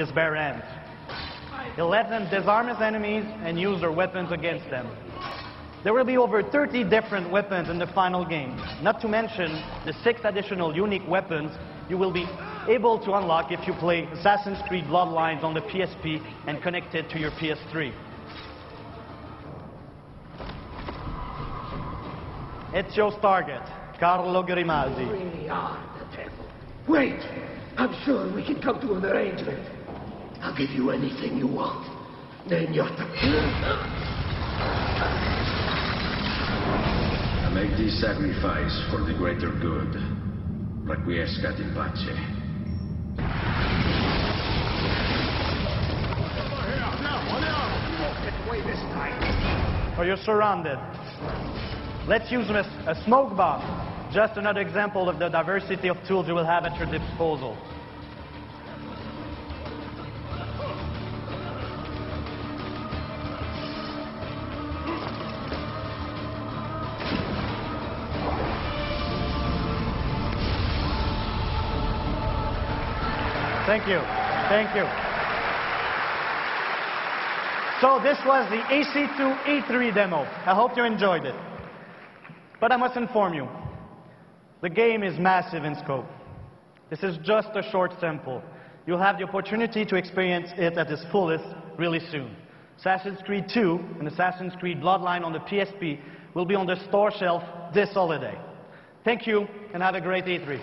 his bare hands. He'll let them disarm his enemies and use their weapons against them. There will be over 30 different weapons in the final game, not to mention the 6 additional unique weapons you will be able to unlock if you play Assassin's Creed Bloodlines on the PSP and connect it to your PS3. Ezio's target, Carlo Grimasi. You really are the devil. Wait! I'm sure we can come to an arrangement. I'll give you anything you want. Then you're I make this sacrifice for the greater good. Requiescat in pace. Or you're surrounded. Let's use a smoke bomb. Just another example of the diversity of tools you will have at your disposal. Thank you. Thank you. So this was the AC2E3 demo. I hope you enjoyed it. But I must inform you, the game is massive in scope. This is just a short sample. You'll have the opportunity to experience it at its fullest really soon. Assassin's Creed 2 and Assassin's Creed Bloodline on the PSP will be on the store shelf this holiday. Thank you, and have a great E3.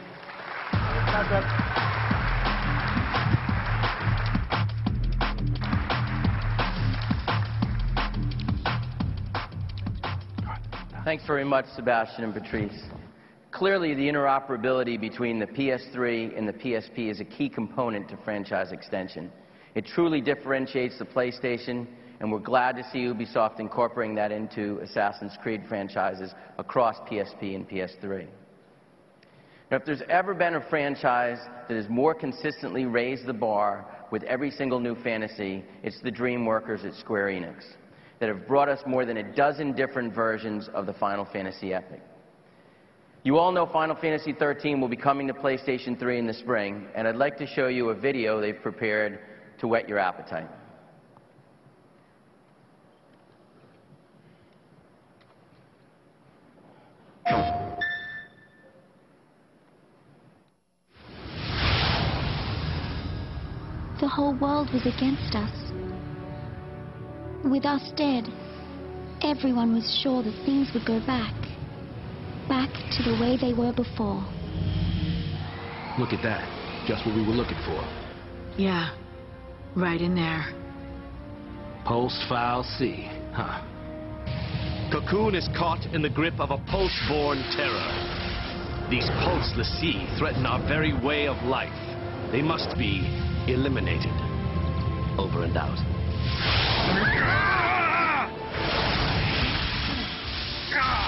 Thanks very much, Sebastian and Patrice. Clearly, the interoperability between the PS3 and the PSP is a key component to franchise extension. It truly differentiates the PlayStation, and we're glad to see Ubisoft incorporating that into Assassin's Creed franchises across PSP and PS3. Now, if there's ever been a franchise that has more consistently raised the bar with every single new fantasy, it's the dream workers at Square Enix, that have brought us more than a dozen different versions of the Final Fantasy epic. You all know Final Fantasy XIII will be coming to PlayStation 3 in the spring, and I'd like to show you a video they've prepared to whet your appetite. The whole world was against us. With us dead, everyone was sure that things would go back to the way they were before. Look at that. Just what we were looking for. Yeah, right in there. Post-File C, huh? Cocoon is caught in the grip of a post-born terror. These post-Lassie threaten our very way of life. They must be eliminated. Over and out.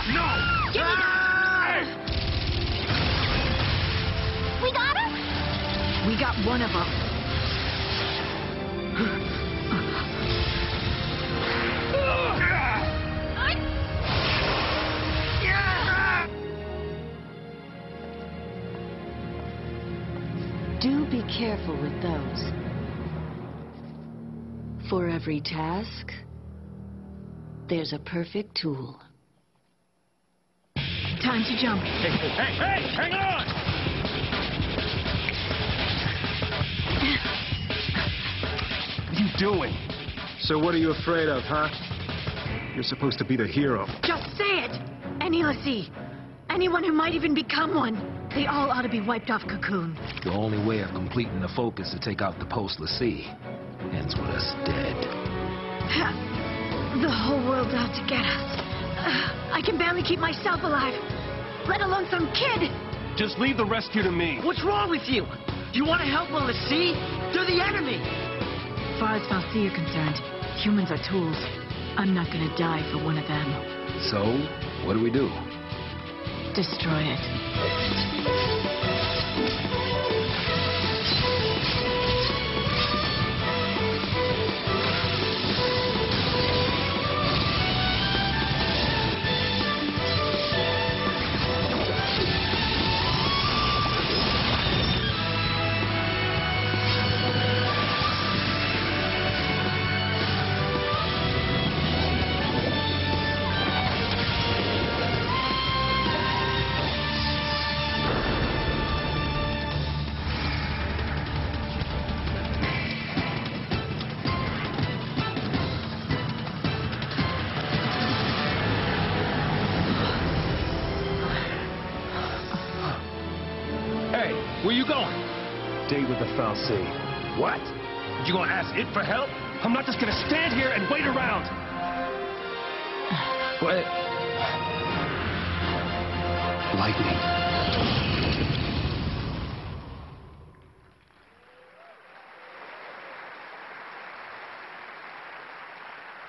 No! Give me that! We got him? We got one of them. Do be careful with those. For every task, there's a perfect tool. Time to jump. Hey, hang on! What are you doing? So what are you afraid of, huh? You're supposed to be the hero. Just say it! Any Lassie. Anyone who might even become one. They all ought to be wiped off Cocoon. The only way of completing the focus to take out the post-Lassie ends with us dead. The whole world's out to get us. I can barely keep myself alive, let alone some kid. Just leave the rescue to me. What's wrong with you? You want to help a Lassie? They're the enemy. As far as Falsi are concerned, humans are tools. I'm not gonna die for one of them. So, what do we do? Destroy it. Where you going? Date with the Fal'Cie. What? You gonna ask it for help? I'm not just gonna stand here and wait around. What? Lightning.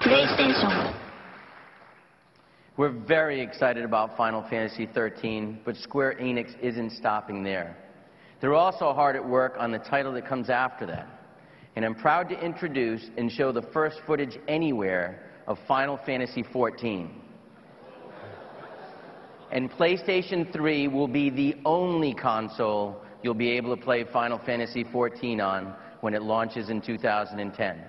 PlayStation. We're very excited about Final Fantasy XIII, but Square Enix isn't stopping there. They're also hard at work on the title that comes after that. And I'm proud to introduce and show the first footage anywhere of Final Fantasy XIV. And PlayStation 3 will be the only console you'll be able to play Final Fantasy XIV on when it launches in 2010.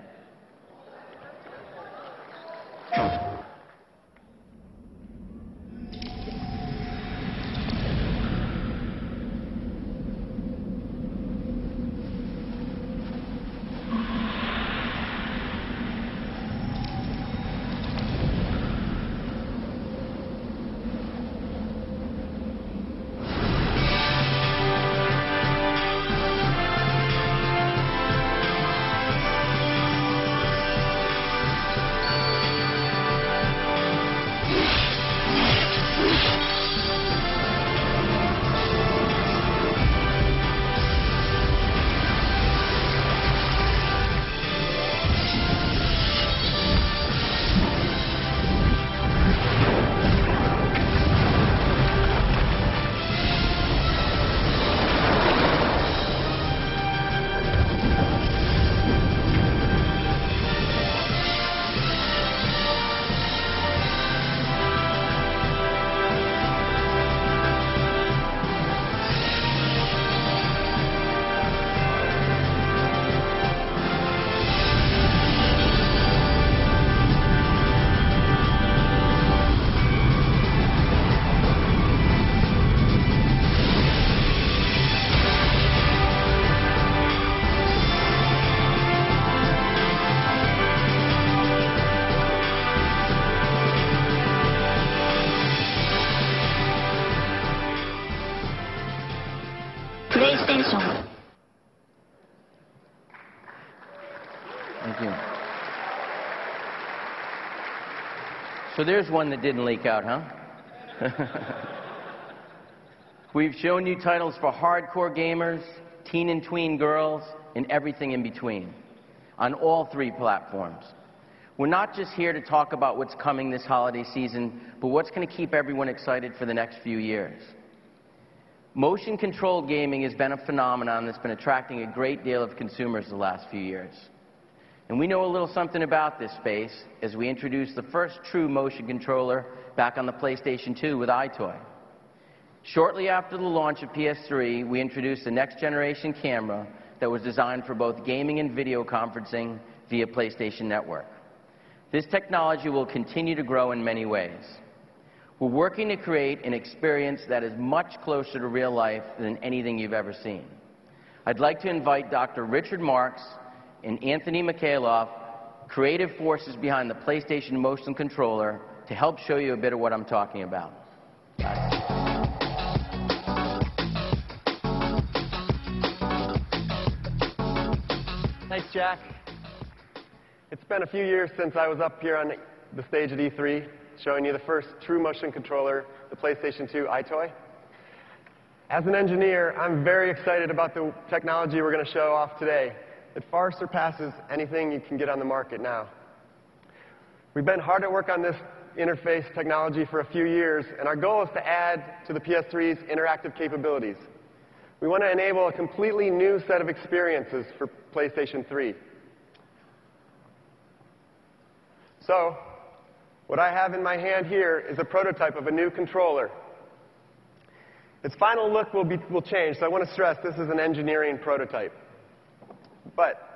PlayStation. Thank you. So there's one that didn't leak out, huh? We've shown you titles for hardcore gamers, teen and tween girls, and everything in between, on all three platforms. We're not just here to talk about what's coming this holiday season, but what's going to keep everyone excited for the next few years. Motion-controlled gaming has been a phenomenon that's been attracting a great deal of consumers the last few years. And we know a little something about this space as we introduced the first true motion controller back on the PlayStation 2 with iToy. Shortly after the launch of PS3, we introduced the next-generation camera that was designed for both gaming and video conferencing via PlayStation Network. This technology will continue to grow in many ways. We're working to create an experience that is much closer to real life than anything you've ever seen. I'd like to invite Dr. Richard Marks and Anthony Mikhailov, creative forces behind the PlayStation Motion Controller, to help show you a bit of what I'm talking about. Thanks, Jack. It's been a few years since I was up here on the stage at E3, showing you the first true motion controller, the PlayStation 2 iToy. As an engineer, I'm very excited about the technology we're going to show off today. It far surpasses anything you can get on the market now. We've been hard at work on this interface technology for a few years, and our goal is to add to the PS3's interactive capabilities. We want to enable a completely new set of experiences for PlayStation 3. So, what I have in my hand here is a prototype of a new controller. Its final look will change, so I want to stress this is an engineering prototype. But